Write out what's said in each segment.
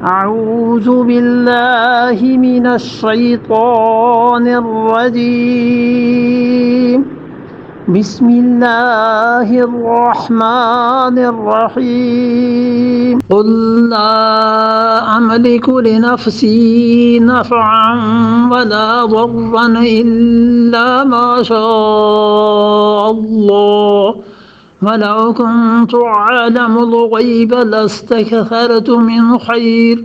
أعوذ بالله من الشيطان الرجيم بسم الله الرحمن الرحيم قل لا أملك لنفسي نفعا ولا ضرا إلا ما شاء الله وَلَوْ كُنْتُ أَعْلَمُ الْغَيْبَ لَاسْتَكْثَرْتُ مِنْ خَيْرٍ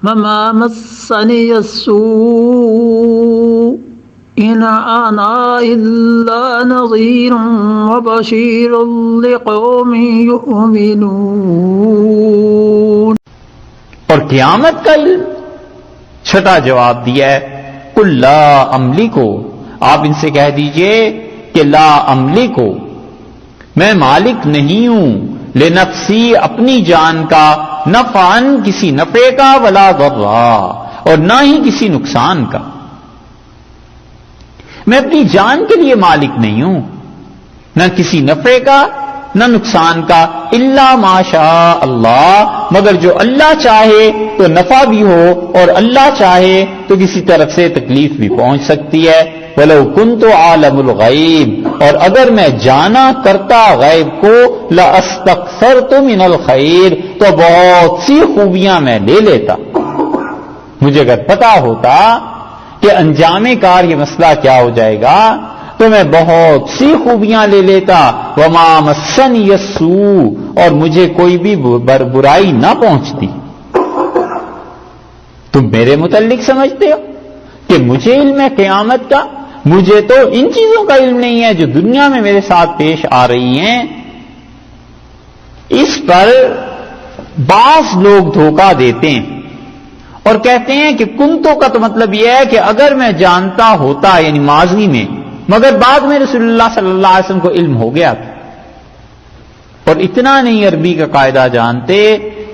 وَمَا مَسَّنِيَ السُّوءُ إِنْ أَنَا إِلَّا نَذِيرٌ وَبَشِيرٌ لِقَوْمٍ يُؤْمِنُونَ۔ اور قیامت کا علم؟ چھٹا جواب دیا ہے، قُلْ لَا أَمْلِكُ، آپ ان سے کہہ دیجئے کہ لا املک کو، میں مالک نہیں ہوں، لنفسی اپنی جان کا، نفعن کسی نفع کا، ولا ضرا اور نہ ہی کسی نقصان کا۔ میں اپنی جان کے لیے مالک نہیں ہوں، نہ کسی نفع کا نہ نقصان کا، الا ما شاء اللہ، مگر جو اللہ چاہے تو نفع بھی ہو اور اللہ چاہے تو کسی طرف سے تکلیف بھی پہنچ سکتی ہے۔ وَلَوْ كُنْتُ عَالَمُ الْغَيْبِ، اور اگر میں جانا کرتا غیب کو، لَأَسْتَكْثَرْتُ مِنَ الْخَيْرِ، تو بہت سی خوبیاں میں لے لیتا۔ مجھے اگر پتا ہوتا کہ انجام کار یہ مسئلہ کیا ہو جائے گا تو میں بہت سی خوبیاں لے لیتا۔ وَمَا مَسَّنِيَ السُّوءُ، اور مجھے کوئی بھی برائی نہ پہنچتی۔ تم میرے متعلق سمجھتے ہو کہ مجھے علم ہے قیامت کا؟ مجھے تو ان چیزوں کا علم نہیں ہے جو دنیا میں میرے ساتھ پیش آ رہی ہیں۔ اس پر بعض لوگ دھوکہ دیتے ہیں اور کہتے ہیں کہ کنتو کا تو مطلب یہ ہے کہ اگر میں جانتا ہوتا، یعنی ماضی میں، مگر بعد میں رسول اللہ صلی اللہ علیہ وسلم کو علم ہو گیا تھا۔ اور اتنا نہیں عربی کا قاعدہ جانتے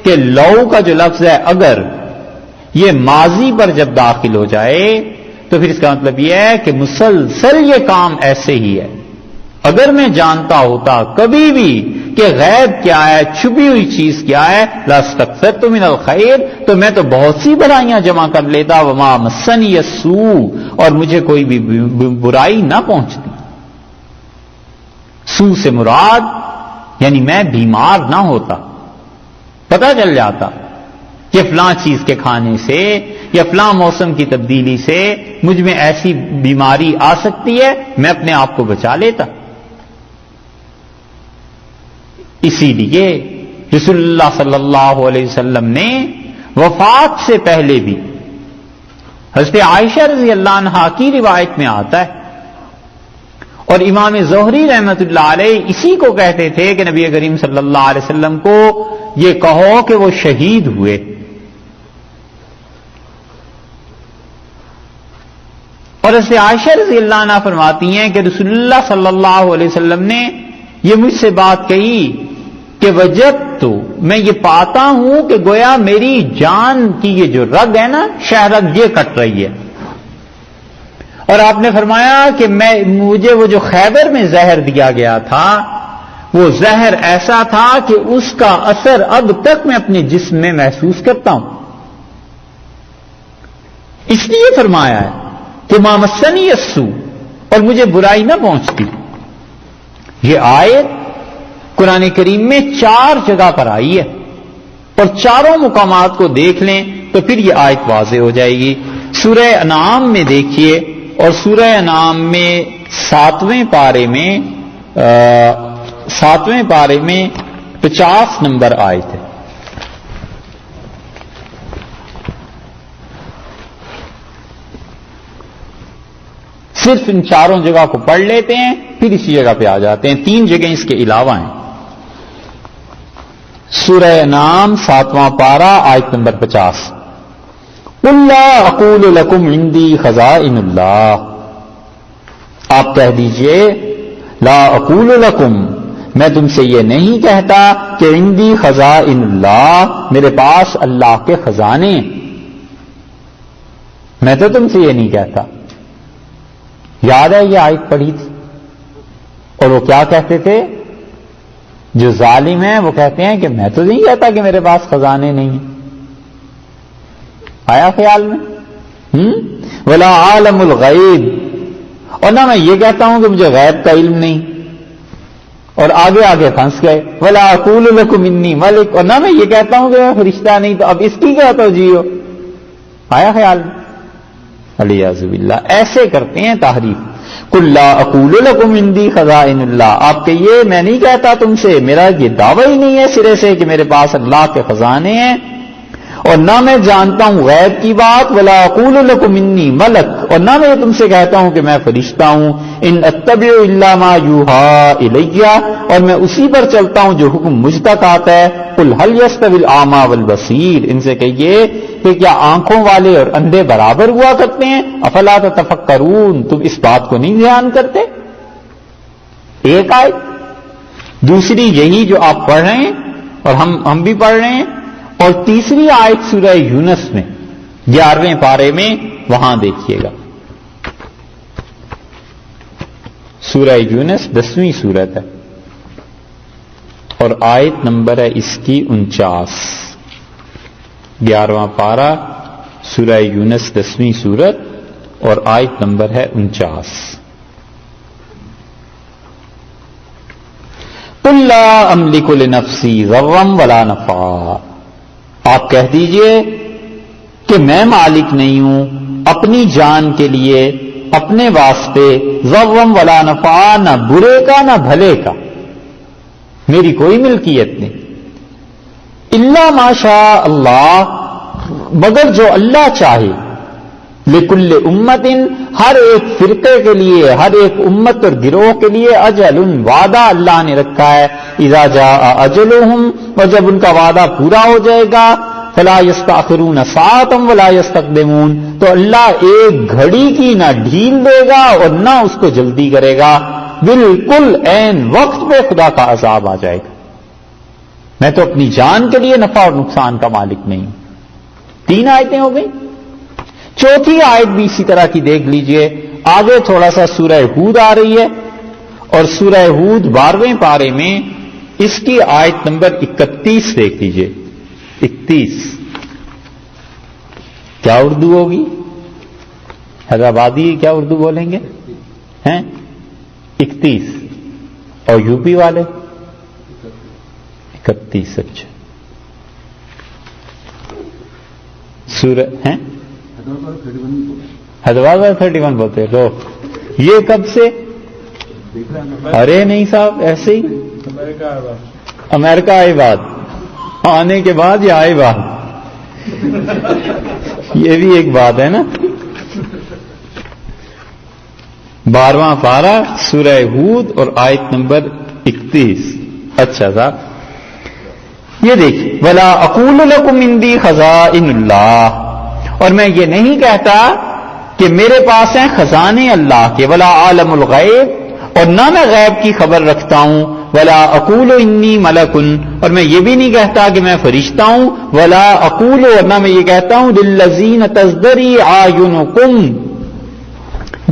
کہ لو کا جو لفظ ہے اگر، یہ ماضی پر جب داخل ہو جائے تو پھر اس کا مطلب یہ ہے کہ مسلسل یہ کام ایسے ہی ہے۔ اگر میں جانتا ہوتا کبھی بھی کہ غیب کیا ہے، چھپی ہوئی چیز کیا ہے، لاستکثرت من الخیر، تو میں تو بہت سی برائیاں جمع کر لیتا۔ وما مسنی السوء، اور مجھے کوئی بھی برائی نہ پہنچتی۔ سوء سے مراد یعنی میں بیمار نہ ہوتا، پتہ چل جاتا کہ فلاں چیز کے کھانے سے یا فلاں موسم کی تبدیلی سے مجھ میں ایسی بیماری آ سکتی ہے، میں اپنے آپ کو بچا لیتا۔ اسی لیے رسول اللہ صلی اللہ علیہ وسلم نے وفات سے پہلے بھی، حضرت عائشہ رضی اللہ عنہا کی روایت میں آتا ہے، اور امام زہری رحمۃ اللہ علیہ اسی کو کہتے تھے کہ نبی کریم صلی اللہ علیہ وسلم کو یہ کہو کہ وہ شہید ہوئے۔ اور حضرت عائشہ رضی اللہ عنہ فرماتی ہیں کہ رسول اللہ صلی اللہ علیہ وسلم نے یہ مجھ سے بات کہی کہ وجدت، میں یہ پاتا ہوں کہ گویا میری جان کی یہ جو رگ ہے نا، شہرگ، یہ کٹ رہی ہے۔ اور آپ نے فرمایا کہ مجھے وہ جو خیبر میں زہر دیا گیا تھا، وہ زہر ایسا تھا کہ اس کا اثر اب تک میں اپنے جسم میں محسوس کرتا ہوں۔ اس لیے فرمایا ہے کہ ما مسنی السوء، اور مجھے برائی نہ پہنچتی۔ یہ آیت قرآن کریم میں 4 جگہ پر آئی ہے، اور چاروں مقامات کو دیکھ لیں تو پھر یہ آیت واضح ہو جائے گی۔ سورہ انعام میں دیکھیے، اور سورہ انعام میں 7ویں پارے میں 50 نمبر آیت ہے۔ صرف ان چاروں جگہ کو پڑھ لیتے ہیں، پھر اسی جگہ پہ آ جاتے ہیں۔ 3 جگہ اس کے علاوہ ہیں۔ سورہ انعام 7واں پارہ آیت نمبر 50۔ قُلْ لَا أَقُولُ لَكُمْ عِنْدِي خَزَائِنُ اللَّهِ، آپ کہہ دیجئے لا أَقُولُ لَكُمْ، میں تم سے یہ نہیں کہتا کہ عندی خزائن اللہ، میرے پاس اللہ کے خزانے ہیں، میں تو تم سے یہ نہیں کہتا۔ یاد ہے یہ آیت پڑھی تھی، اور وہ کیا کہتے تھے؟ جو ظالم ہیں وہ کہتے ہیں کہ میں تو نہیں کہتا کہ میرے پاس خزانے نہیں ہیں، آیا خیال میں؟ ولا عالم الغیب، اور نہ میں یہ کہتا ہوں کہ مجھے غیب کا علم نہیں، اور آگے آگے پھنس گئے. ولا اقول لکم انی ملک، اور نہ میں یہ کہتا ہوں کہ میں فرشتہ نہیں، تو اب اس کی کیا توجیہ ہو؟ آیا خیال میں؟ علیاذ باللہ. ایسے کرتے ہیں تحریف. قل لا اقول لکم عندی خزائن اللہ، آپ کہیے میں نہیں کہتا تم سے، میرا یہ دعویٰ ہی نہیں ہے سرے سے کہ میرے پاس اللہ کے خزانے ہیں، اور نہ میں جانتا ہوں غیب کی بات. ولا اقول لکم انی ملک، اور نہ میں تم سے کہتا ہوں کہ میں فرشتہ ہوں. ان اتبع الا ما یوحى الی، اور میں اسی پر چلتا ہوں جو حکم مجھ تک آتا ہے. قل هل يستوي الاعمى والبصير، ان سے کہیے کہ کیا آنکھوں والے اور اندھے برابر ہوا کرتے ہیں؟ افلا تتفکرون، تم اس بات کو نہیں دھیان کرتے؟ ایک آیت. دوسری یہی جو آپ پڑھ رہے ہیں اور ہم بھی پڑھ رہے ہیں، اور تیسری آیت سورہ یونس میں 11ویں پارے میں، وہاں دیکھیے گا. سورہ یونس 10ویں سورت ہے اور آیت نمبر ہے اس کی 49. 11واں پارہ سورہ یونس 10ویں سورت اور آیت نمبر ہے 49. قل لا املک لنفسی ضرا ولا نفعا، آپ کہہ دیجئے کہ میں مالک نہیں ہوں اپنی جان کے لیے، اپنے واسطے، ضرم ولا نفع، نہ برے کا نہ بھلے کا، میری کوئی ملکیت نہیں. الا ما شاء اللہ، مگر جو اللہ چاہے. لکل امت، ہر ایک فرقے کے لیے، ہر ایک امت اور گروہ کے لیے، اجل، وعدہ اللہ نے رکھا ہے. اذا جاء اجلہم، اور جب ان کا وعدہ پورا ہو جائے گا، فلا یستأخرون ساعۃ ولا یستقدمون، تو اللہ ایک گھڑی کی نہ ڈھیل دے گا اور نہ اس کو جلدی کرے گا. بالکل عین وقت پہ خدا کا عذاب آ جائے گا. میں تو اپنی جان کے لیے نفع اور نقصان کا مالک نہیں ہوں. 3 آیتیں ہو گئی. چوتھی آیت بھی اسی طرح کی دیکھ لیجئے. آگے تھوڑا سا سورہ ہود آ رہی ہے، اور سورہ ہود 12ویں پارے میں اس کی آیت نمبر 31 دیکھ لیجئے. 31 کیا اردو ہوگی؟ حیدرآبادی کیا اردو بولیں گے؟ ہیں 31 اور یو پی والے 31. اچھا سورہ ہیں حیدرآباد میں 31 بولتے ہیں لوگ. یہ کب سے؟ ارے نہیں صاحب، ایسے ہی امریکہ آئی بات، آنے کے بعد یہ آئی بات، یہ بھی ایک بات ہے نا. 12واں پارہ سورہ ہود اور آیت نمبر 31. اچھا صاحب یہ دیکھیے. ولا اقول لکم عندی خزائن اللہ، اور میں یہ نہیں کہتا کہ میرے پاس ہیں خزانے اللہ کے. ولا عالم الغیب، اور نہ میں غیب کی خبر رکھتا ہوں. ولا اقول انی ملکن، اور میں یہ بھی نہیں کہتا کہ میں فرشتہ ہوں. ولا اقول، اور نہ میں یہ کہتا ہوں للذین تزدری اعینکم،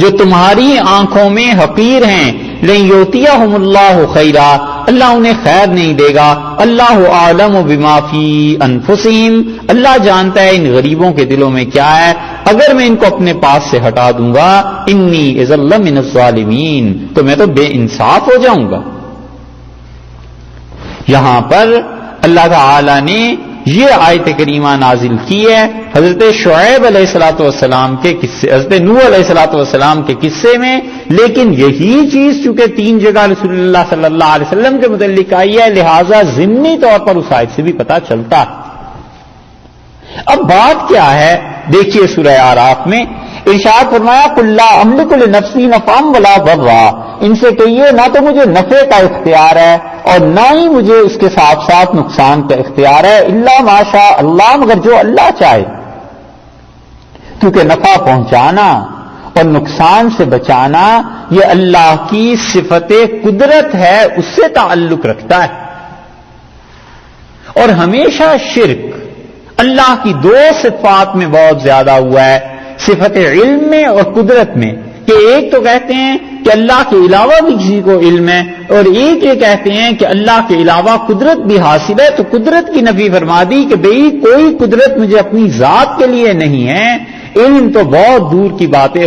جو تمہاری آنکھوں میں حقیر ہیں. لن یؤتیہم اللہ خیرا، اللہ انہیں خیر نہیں دے گا. اللہ اعلم بما فی انفسہم، اللہ جانتا ہے ان غریبوں کے دلوں میں کیا ہے. اگر میں ان کو اپنے پاس سے ہٹا دوں گا، انی اذا لمن الظالمین، تو میں تو بے انصاف ہو جاؤں گا. یہاں پر اللہ تعالی نے یہ آیت کریمہ نازل کی ہے حضرت شعیب علیہ الصلوۃ والسلام کے قصے، حضرت نوح علیہ الصلوۃ والسلام کے قصے میں. لیکن یہی چیز چونکہ 3 جگہ رسول اللہ صلی اللہ علیہ وسلم کے متعلق آئی ہے، لہذا ضمنی طور پر اس آیت سے بھی پتہ چلتا ہے. اب بات کیا ہے؟ دیکھیے سورہ اعراف میں ارشاد فرمایا قل لا املک لنفسی نفعا ولا ضرا، ان سے کہیے نہ تو مجھے نفع کا اختیار ہے اور نہ ہی مجھے اس کے ساتھ ساتھ نقصان کا اختیار ہے. الا ما شاء اللہ، مگر جو اللہ چاہے. کیونکہ نفع پہنچانا اور نقصان سے بچانا یہ اللہ کی صفت قدرت ہے، اس سے تعلق رکھتا ہے. اور ہمیشہ شرک اللہ کی 2 صفات میں بہت زیادہ ہوا ہے، صفت علم میں اور قدرت میں. کہ ایک تو کہتے ہیں کہ اللہ کے علاوہ بھی کسی کو علم ہے، اور ایک یہ کہتے ہیں کہ اللہ کے علاوہ قدرت بھی حاصل ہے، تو قدرت کی نفی فرما دی کہ بھئی کوئی قدرت مجھے اپنی ذات کے لیے نہیں ہے، علم تو بہت دور کی بات ہے،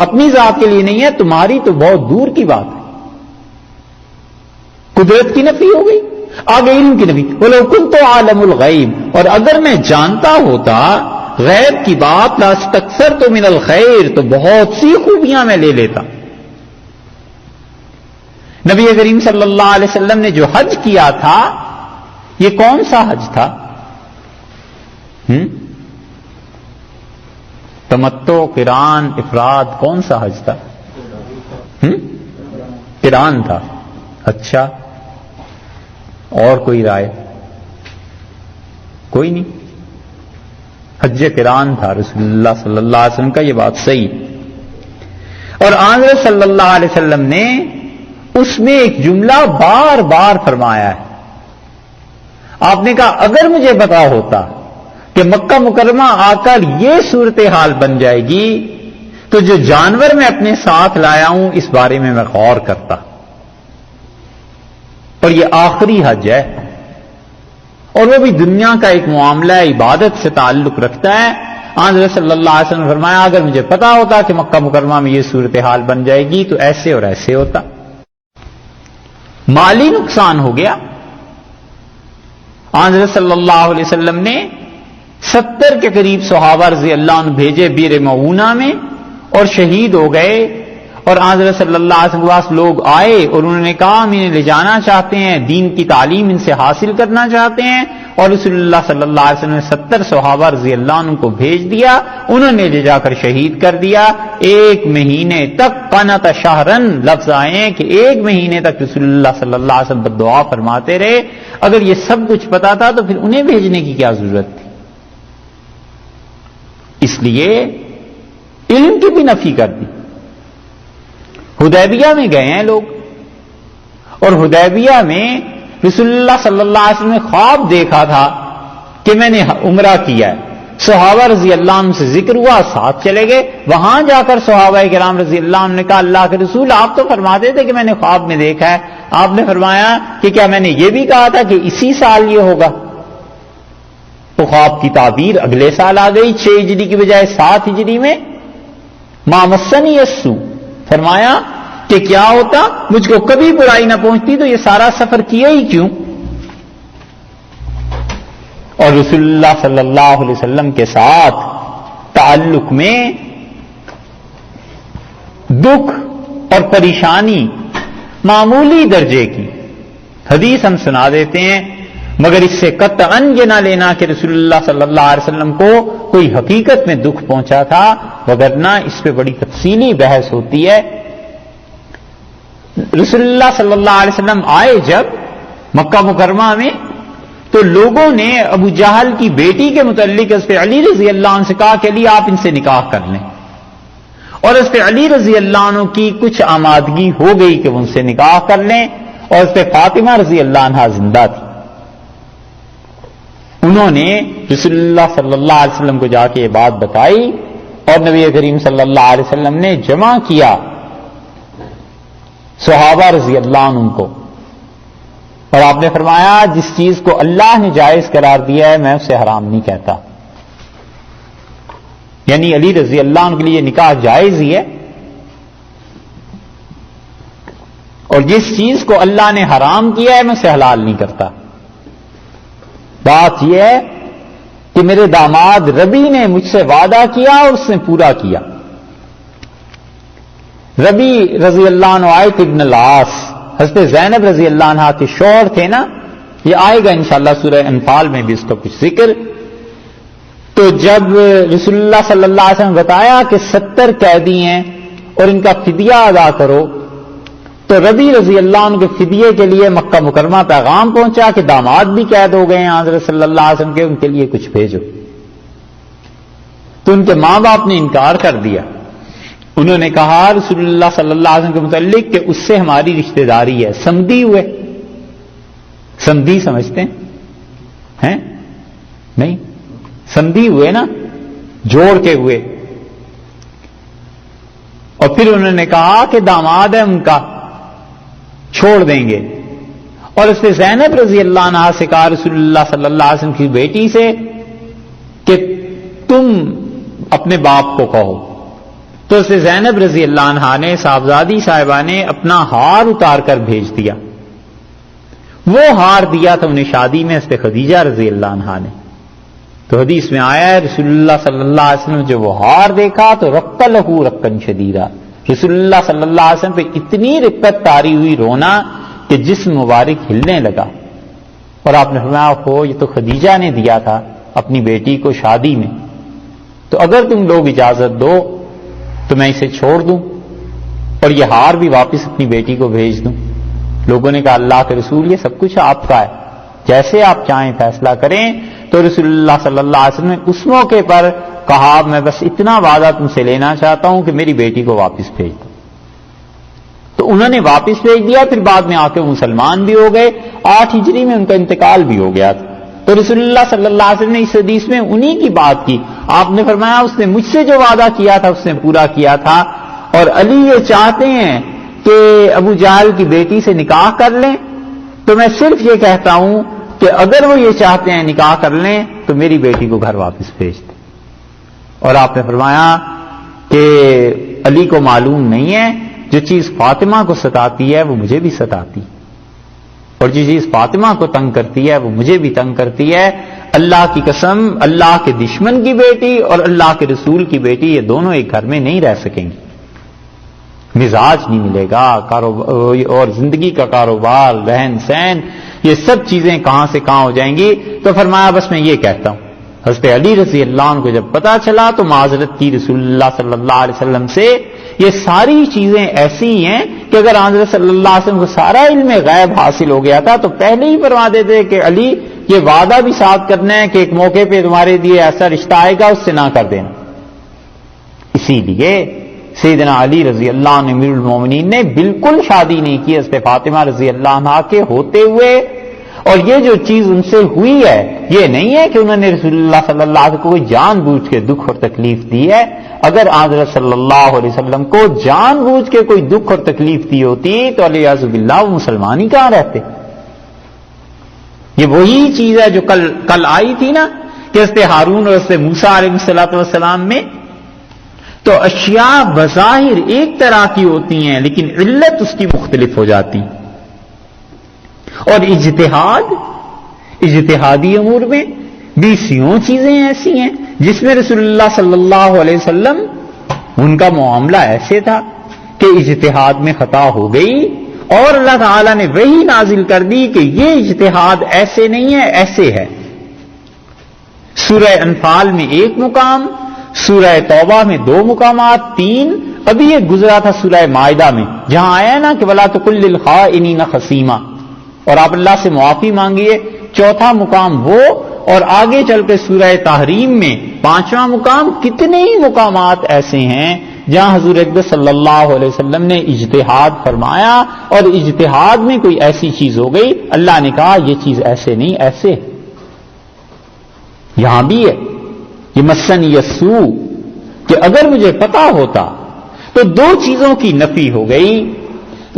اپنی ذات کے لیے نہیں ہے، تمہاری تو بہت دور کی بات ہے۔ قدرت کی نفی ہو گئی، آگے علم کی نفی، وَلَوْ كُنْتُ عَالَمُ الْغَيْبِ، اور اگر میں جانتا ہوتا غیب کی بات، لَاسْتَكْثَرْتُ مِنَ الْخَيْرِ، تو بہت سی خوبیاں میں لے لیتا۔ نبی کریم صلی اللہ علیہ وسلم نے جو حج کیا تھا، یہ کون سا حج تھا؟ تمتع، قران، افراد، کون سا حج تھا؟ قران تھا۔ اچھا، اور کوئی رائے؟ کوئی نہیں، حج قران تھا رسول اللہ صلی اللہ علیہ وسلم کا، یہ بات صحیح۔ اور آن صلی اللہ علیہ وسلم نے اس میں ایک جملہ بار بار فرمایا ہے، آپ نے کہا اگر مجھے پتا ہوتا کہ مکہ مکرمہ آ کر یہ صورتحال بن جائے گی تو جو جانور میں اپنے ساتھ لایا ہوں اس بارے میں غور کرتا۔ اور یہ آخری حج ہے، اور وہ بھی دنیا کا ایک معاملہ عبادت سے تعلق رکھتا ہے۔ حضرت صلی اللہ علیہ وسلم نے فرمایا اگر مجھے پتا ہوتا کہ مکہ مکرمہ میں یہ صورتحال بن جائے گی تو ایسے اور ایسے ہوتا۔ مالی نقصان ہو گیا۔ حضرت صلی اللہ علیہ وسلم نے 70 کے قریب صحابہ رضی اللہ عنہ بھیجے بیر معونہ میں، اور شہید ہو گئے۔ اور حضرت صلی اللہ علیہ وسلم کے پاس لوگ آئے اور انہوں نے کہا ہم انہیں لے جانا چاہتے ہیں، دین کی تعلیم ان سے حاصل کرنا چاہتے ہیں، اور رسول اللہ صلی اللہ علیہ وسلم نے 70 صحابہ رضی اللہ عنہ کو بھیج دیا، انہوں نے لے جا کر شہید کر دیا۔ 1 مہینے تک قنت شہرن لفظ آئے کہ 1 مہینے تک رسول اللہ صلی اللہ علیہ وسلم بددعا فرماتے رہے۔ اگر یہ سب کچھ پتا تھا تو پھر انہیں بھیجنے کی کیا ضرورت تھی؟ اس لیے علم کی بھی نفی کر دی۔ حدیبیہ میں گئے ہیں لوگ، اور حدیبیہ میں رسول اللہ صلی اللہ علیہ وسلم نے خواب دیکھا تھا کہ میں نے عمرہ کیا ہے، صحابہ رضی اللہ عنہ سے ذکر ہوا، ساتھ چلے گئے۔ وہاں جا کر صحابہ کرام رضی اللہ عنہ نے کہا اللہ کے رسول آپ تو فرماتے تھے کہ میں نے خواب میں دیکھا ہے، آپ نے فرمایا کہ کیا میں نے یہ بھی کہا تھا کہ اسی سال یہ ہوگا؟ تو خواب کی تعبیر اگلے سال آ گئی، 6 ہجری کی بجائے 7 ہجری میں۔ ما مسنی السوء، فرمایا کہ کیا ہوتا مجھ کو کبھی برائی نہ پہنچتی تو یہ سارا سفر کیا ہی کیوں؟ اور رسول اللہ صلی اللہ علیہ وسلم کے ساتھ تعلق میں دکھ اور پریشانی معمولی درجے کی حدیث ہم سنا دیتے ہیں، مگر اس سے قطعاً یہ نہ لینا کہ رسول اللہ صلی اللہ علیہ وسلم کو کوئی حقیقت میں دکھ پہنچا تھا، وگرنہ اس پہ بڑی تفصیلی بحث ہوتی ہے۔ رسول اللہ صلی اللہ علیہ وسلم آئے جب مکہ مکرمہ میں، تو لوگوں نے ابو جہل کی بیٹی کے متعلق اس پہ علی رضی اللہ عنہ سے کہا کہ علی آپ ان سے نکاح کر لیں، اور اس پہ علی رضی اللہ عنہ کی کچھ آمادگی ہو گئی کہ وہ ان سے نکاح کر لیں، اور اس پہ فاطمہ رضی اللہ عنہ زندہ تھی۔ انہوں نے رسول اللہ صلی اللہ علیہ وسلم کو جا کے یہ بات بتائی، اور نبی کریم صلی اللہ علیہ وسلم نے جمع کیا صحابہ رضی اللہ عنہ کو، اور آپ نے فرمایا جس چیز کو اللہ نے جائز قرار دیا ہے میں اسے حرام نہیں کہتا، یعنی علی رضی اللہ عنہ کے لیے نکاح جائز ہی ہے، اور جس چیز کو اللہ نے حرام کیا ہے میں اسے حلال نہیں کرتا۔ بات یہ ہے کہ میرے داماد ربی نے مجھ سے وعدہ کیا اور اس نے پورا کیا۔ ربی رضی اللہ عنہ عائق ابن العاص حضرت زینب رضی اللہ عنہ کے شوہر تھے نا، یہ آئے گا انشاءاللہ سورہ انفال میں بھی اس کا کچھ ذکر۔ تو جب رسول اللہ صلی اللہ علیہ وسلم نے بتایا کہ 70 قیدی ہیں اور ان کا فدیہ ادا کرو، تو ربی رضی اللہ عنہ کے فدیے کے لیے مکہ مکرمہ پیغام پہنچا کہ داماد بھی قید ہو گئے ہیں حضرت صلی اللہ علیہ وسلم کے، ان کے لیے کچھ بھیجو۔ تو ان کے ماں باپ نے انکار کر دیا، انہوں نے کہا رسول اللہ صلی اللہ علیہ وسلم کے متعلق کہ اس سے ہماری رشتہ داری ہے، سمدھی ہوئے، سمدھی سمجھتے ہیں نہیں؟ سمدھی ہوئے نا، جوڑ کے ہوئے۔ اور پھر انہوں نے کہا کہ داماد ہے ان کا، چھوڑ دیں گے. اور اس نے زینب رضی اللہ عنہا سے کہا رسول اللہ صلی اللہ علیہ وسلم کی بیٹی سے کہ تم اپنے باپ کو کہو. تو اس نے زینب رضی اللہ عنہا نے صاحبزادی صاحبہ نے اپنا ہار اتار کر بھیج دیا. وہ ہار دیا تھا انہیں شادی میں اس نے خدیجہ رضی اللہ عنہا نے. تو حدیث میں آیا ہے رسول اللہ صلی اللہ علیہ وسلم جب وہ ہار دیکھا تو رق لہو رقن شدیدہ، رسول اللہ صلی اللہ علیہ وسلم پہ اتنی رقت طاری ہوئی، رونا کہ جسم مبارک ہلنے لگا. اور آپ نے فرمایا ہو یہ تو خدیجہ نے دیا تھا اپنی بیٹی کو شادی میں، تو اگر تم لوگ اجازت دو تو میں اسے چھوڑ دوں اور یہ ہار بھی واپس اپنی بیٹی کو بھیج دوں. لوگوں نے کہا اللہ کے رسول یہ سب کچھ آپ کا ہے، جیسے آپ چاہیں فیصلہ کریں. تو رسول اللہ صلی اللہ علیہ وسلم نے اس موقع پر کہا میں بس اتنا وعدہ تم سے لینا چاہتا ہوں کہ میری بیٹی کو واپس بھیج دو. تو انہوں نے واپس بھیج دیا. پھر بعد میں آ کے مسلمان بھی ہو گئے. 8 ہجری میں ان کا انتقال بھی ہو گیا تھا. تو رسول اللہ صلی اللہ علیہ وسلم نے اس حدیث میں انہی کی بات کی. آپ نے فرمایا اس نے مجھ سے جو وعدہ کیا تھا اس نے پورا کیا تھا. اور علی یہ چاہتے ہیں کہ ابو جہل کی بیٹی سے نکاح کر لیں، تو میں صرف یہ کہتا ہوں کہ اگر وہ یہ چاہتے ہیں نکاح کر لیں تو میری بیٹی کو گھر واپس بھیج دیں. اور آپ نے فرمایا کہ علی کو معلوم نہیں ہے جو چیز فاطمہ کو ستاتی ہے وہ مجھے بھی ستاتی، اور جو چیز فاطمہ کو تنگ کرتی ہے وہ مجھے بھی تنگ کرتی ہے. اللہ کی قسم اللہ کے دشمن کی بیٹی اور اللہ کے رسول کی بیٹی یہ دونوں ایک گھر میں نہیں رہ سکیں گی. مزاج نہیں ملے گا، اور زندگی کا کاروبار، رہن سہن، یہ سب چیزیں کہاں سے کہاں ہو جائیں گی. تو فرمایا بس میں یہ کہتا ہوں. حضرت علی رضی اللہ عنہ کو جب پتا چلا تو معذرت کی رسول اللہ صلی اللہ علیہ وسلم سے. یہ ساری چیزیں ایسی ہیں کہ اگر حضرت صلی اللہ علیہ وسلم کو سارا علم غیب حاصل ہو گیا تھا تو پہلے ہی فرما دیتے کہ علی یہ وعدہ بھی ساتھ کرنا ہے کہ ایک موقع پہ تمہارے لیے ایسا رشتہ آئے گا اس سے نہ کر دینا. اسی لیے سیدنا علی رضی اللہ عنہ امیر المومنین نے بالکل شادی نہیں کی حضرت فاطمہ رضی اللہ عنہ کے ہوتے ہوئے. اور یہ جو چیز ان سے ہوئی ہے یہ نہیں ہے کہ انہوں نے رسول اللہ صلی اللہ علیہ وسلم کو کوئی جان بوجھ کے دکھ اور تکلیف دی ہے. اگر حضرت صلی اللہ علیہ وسلم کو جان بوجھ کے کوئی دکھ اور تکلیف دی ہوتی تو علیہ باللہ وہ مسلمان ہی کہاں رہتے. یہ وہی چیز ہے جو کل آئی تھی نا کہ حضرت ہارون اور حضرت موسیٰ علیہ السلام میں تو اشیاء بظاہر ایک طرح کی ہوتی ہیں لیکن علت اس کی مختلف ہو جاتی. اور اجتہادی امور میں بیسیوں چیزیں ایسی ہیں جس میں رسول اللہ صلی اللہ علیہ وسلم ان کا معاملہ ایسے تھا کہ اجتہاد میں خطا ہو گئی اور اللہ تعالیٰ نے وحی نازل کر دی کہ یہ اجتہاد ایسے نہیں ہے ایسے ہے. سورہ انفال میں 1 مقام، سورہ توبہ میں 2 مقامات، 3 ابھی یہ گزرا تھا سورہ مائدہ میں جہاں آیا نا کہ وَلَا تُقُلْ لِلْخَائِنِينَ خَصِيمًا، اور آپ اللہ سے معافی مانگیے. 4تھا مقام وہ، اور آگے چل کے سورہ تحریم میں 5واں مقام. کتنے ہی مقامات ایسے ہیں جہاں حضور اقدس صلی اللہ علیہ وسلم نے اجتہاد فرمایا اور اجتہاد میں کوئی ایسی چیز ہو گئی اللہ نے کہا یہ چیز ایسے نہیں ایسے. یہاں بھی ہے یہ مسن یسو کہ اگر مجھے پتا ہوتا تو 2 چیزوں کی نفی ہو گئی.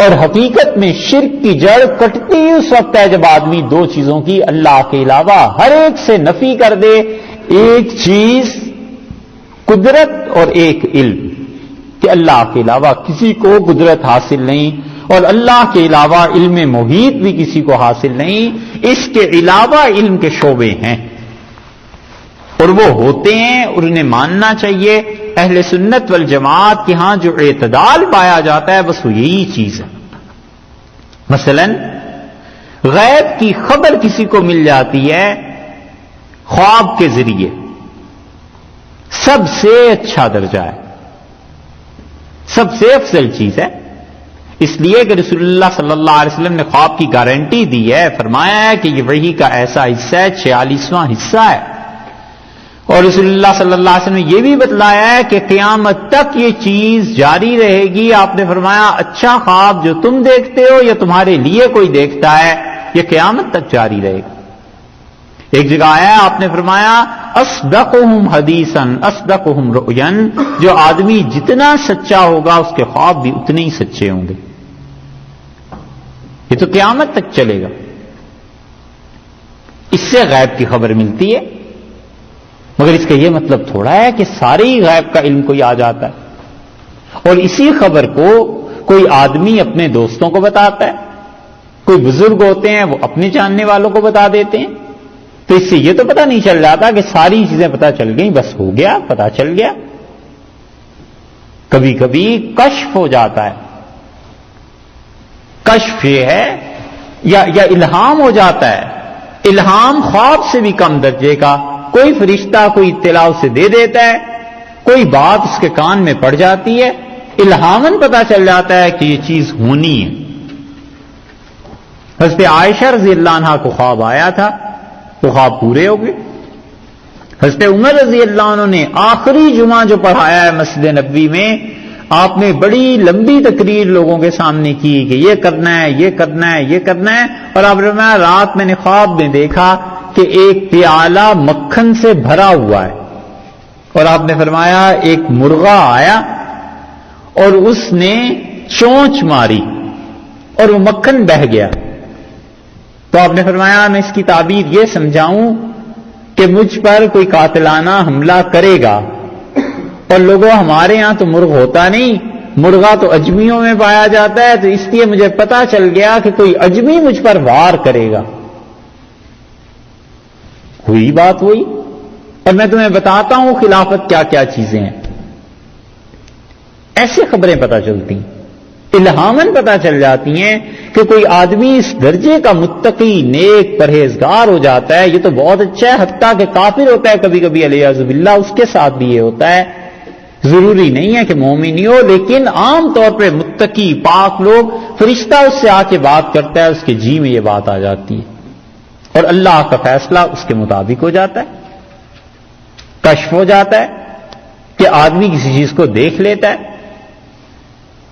اور حقیقت میں شرک کی جڑ کٹتی اس وقت ہے جب آدمی 2 چیزوں کی اللہ کے علاوہ ہر ایک سے نفی کر دے. ایک چیز قدرت اور ایک علم کہ اللہ کے علاوہ کسی کو قدرت حاصل نہیں اور اللہ کے علاوہ علم محیط بھی کسی کو حاصل نہیں. اس کے علاوہ علم کے شعبے ہیں اور وہ ہوتے ہیں اور انہیں ماننا چاہیے. اہل سنت والجماعت کے ہاں جو اعتدال پایا جاتا ہے بس وہ یہی چیز ہے. مثلا غیب کی خبر کسی کو مل جاتی ہے خواب کے ذریعے، سب سے اچھا درجہ ہے، سب سے افضل چیز ہے. اس لیے کہ رسول اللہ صلی اللہ علیہ وسلم نے خواب کی گارنٹی دی ہے، فرمایا ہے کہ یہ وحی کا ایسا حصہ ہے 46واں حصہ ہے. اور رسول اللہ صلی اللہ علیہ وسلم نے یہ بھی بتلایا ہے کہ قیامت تک یہ چیز جاری رہے گی. آپ نے فرمایا اچھا خواب جو تم دیکھتے ہو یا تمہارے لیے کوئی دیکھتا ہے یہ قیامت تک جاری رہے گا. ایک جگہ آیا آپ نے فرمایا اصدقہم حدیثا اصدقہم رؤیا، جو آدمی جتنا سچا ہوگا اس کے خواب بھی اتنے ہی سچے ہوں گے. یہ تو قیامت تک چلے گا. اس سے غیب کی خبر ملتی ہے، مگر اس کا یہ مطلب تھوڑا ہے کہ سارے ہی غیب کا علم کوئی آ جاتا ہے. اور اسی خبر کو کوئی آدمی اپنے دوستوں کو بتاتا ہے، کوئی بزرگ ہوتے ہیں وہ اپنے جاننے والوں کو بتا دیتے ہیں. تو اس سے یہ تو پتہ نہیں چل جاتا کہ ساری چیزیں پتہ چل گئیں، بس ہو گیا، پتہ چل گیا. کبھی کبھی کشف ہو جاتا ہے. کشف یہ ہے یا الہام ہو جاتا ہے. الہام خواب سے بھی کم درجے کا. کوئی فرشتہ کوئی اطلاع اسے دے دیتا ہے، کوئی بات اس کے کان میں پڑ جاتی ہے، الہاماً پتہ چل جاتا ہے کہ یہ چیز ہونی ہے. حضرت عائشہ رضی اللہ عنہا کو خواب آیا تھا، وہ خواب پورے ہو گئے. حضرت عمر رضی اللہ عنہ نے آخری جمعہ جو پڑھایا ہے مسجد نبوی میں، آپ نے بڑی لمبی تقریر لوگوں کے سامنے کی کہ یہ کرنا ہے، یہ کرنا ہے، یہ کرنا ہے. اور آپ نے فرمایا رات میں نے خواب میں دیکھا کہ ایک پیالہ مکھن سے بھرا ہوا ہے، اور آپ نے فرمایا ایک مرغا آیا اور اس نے چونچ ماری اور وہ مکھن بہہ گیا. تو آپ نے فرمایا میں اس کی تعبیر یہ سمجھاؤں کہ مجھ پر کوئی قاتلانہ حملہ کرے گا. اور لوگوں ہمارے ہاں تو مرغ ہوتا نہیں، مرغا تو اجمیوں میں پایا جاتا ہے، تو اس لیے مجھے پتا چل گیا کہ کوئی اجمی مجھ پر وار کرے گا. ہوئی بات ہوئی. اور میں تمہیں بتاتا ہوں خلافت کیا کیا چیزیں ہیں. ایسے خبریں پتہ چلتی ہیں، الہاماً پتہ چل جاتی ہیں کہ کوئی آدمی اس درجے کا متقی نیک پرہیزگار ہو جاتا ہے. یہ تو بہت اچھا ہے، حتیٰ کہ کافر ہوتا ہے کبھی کبھی علیہ باللہ، اس کے ساتھ بھی یہ ہوتا ہے. ضروری نہیں ہے کہ مومن ہی ہو، لیکن عام طور پہ متقی پاک لوگ، فرشتہ اس سے آ کے بات کرتا ہے، اس کے جی میں یہ بات آ جاتی ہے اور اللہ کا فیصلہ اس کے مطابق ہو جاتا ہے. کشف ہو جاتا ہے کہ آدمی کسی چیز کو دیکھ لیتا ہے.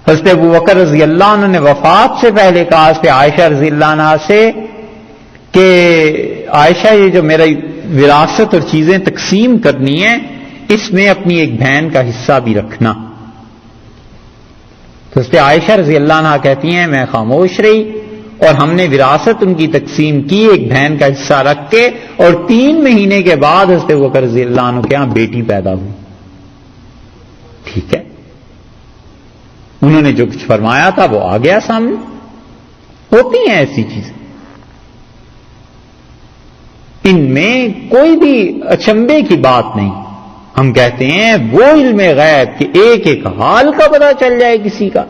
حضرت ابو بکر رضی اللہ عنہ نے وفات سے پہلے کہا حضرت عائشہ رضی اللہ عنہ سے کہ عائشہ یہ جو میری وراثت اور چیزیں تقسیم کرنی ہے اس میں اپنی ایک بہن کا حصہ بھی رکھنا. تو حضرت عائشہ رضی اللہ عنہ کہتی ہیں میں خاموش رہی اور ہم نے وراثت ان کی تقسیم کی ایک بہن کا حصہ رکھ کے، اور 3 مہینے کے بعد حضرت ابو بکر رضی اللہ عنہ کے یہاں بیٹی پیدا ہوئی. ٹھیک ہے، انہوں نے جو کچھ فرمایا تھا وہ آ گیا سامنے. ہوتی ہیں ایسی چیزیں، ان میں کوئی بھی اچنبے کی بات نہیں. ہم کہتے ہیں وہ علم غیب کہ ایک ایک حال کا پتہ چل جائے کسی کا،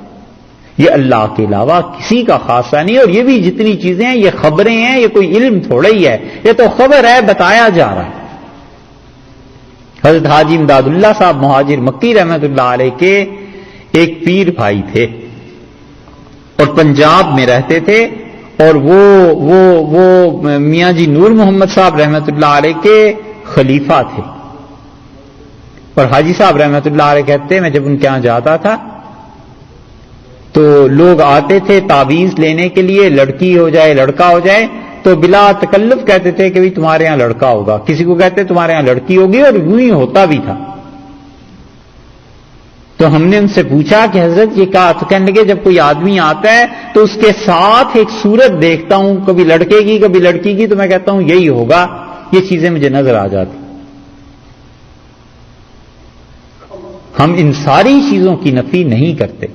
یہ اللہ کے علاوہ کسی کا خاصہ نہیں. اور یہ بھی جتنی چیزیں ہیں یہ خبریں ہیں، یہ کوئی علم تھوڑا ہی ہے، یہ تو خبر ہے، بتایا جا رہا ہے. حضرت حاجی امداد اللہ صاحب مہاجر مکی رحمت اللہ علیہ کے ایک پیر بھائی تھے اور پنجاب میں رہتے تھے، اور وہ میاں جی نور محمد صاحب رحمت اللہ علیہ کے خلیفہ تھے. اور حاجی صاحب رحمت اللہ علیہ کہتے میں جب ان کے ہاں جاتا تھا تو لوگ آتے تھے تعویذ لینے کے لیے، لڑکی ہو جائے لڑکا ہو جائے، تو بلا تکلف کہتے تھے کہ تمہارے یہاں لڑکا ہوگا، کسی کو کہتے تمہارے یہاں لڑکی ہوگی، اور یوں ہی ہوتا بھی تھا. تو ہم نے ان سے پوچھا کہ حضرت یہ کہا، تو کہنے لگے جب کوئی آدمی آتا ہے تو اس کے ساتھ ایک صورت دیکھتا ہوں، کبھی لڑکے کی کبھی لڑکی کی، تو میں کہتا ہوں یہی ہوگا. یہ چیزیں مجھے نظر آ جاتی. ہم ان ساری چیزوں کی نفی نہیں کرتے،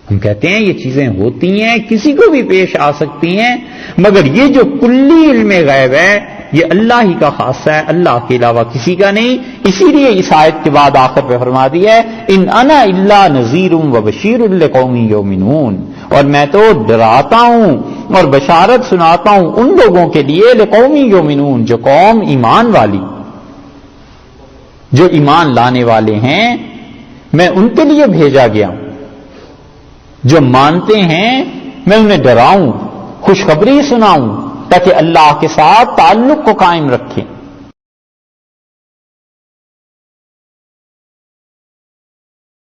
ہم کہتے ہیں یہ چیزیں ہوتی ہیں، کسی کو بھی پیش آ سکتی ہیں، مگر یہ جو کلی علم غیب ہے یہ اللہ ہی کا خاصہ ہے، اللہ کے علاوہ کسی کا نہیں. اسی لیے اس آیت کے بعد آخر پہ فرما دیا ہے ان انا الا نذیر و بشیر لقوم یؤمنون، اور میں تو ڈراتا ہوں اور بشارت سناتا ہوں ان لوگوں کے لیے لقوم یؤمنون جو قوم ایمان والی، جو ایمان لانے والے ہیں، میں ان کے لیے بھیجا گیا ہوں. جو مانتے ہیں میں انہیں ڈراؤں، خوشخبری سناؤں، تاکہ اللہ کے ساتھ تعلق کو قائم رکھیں.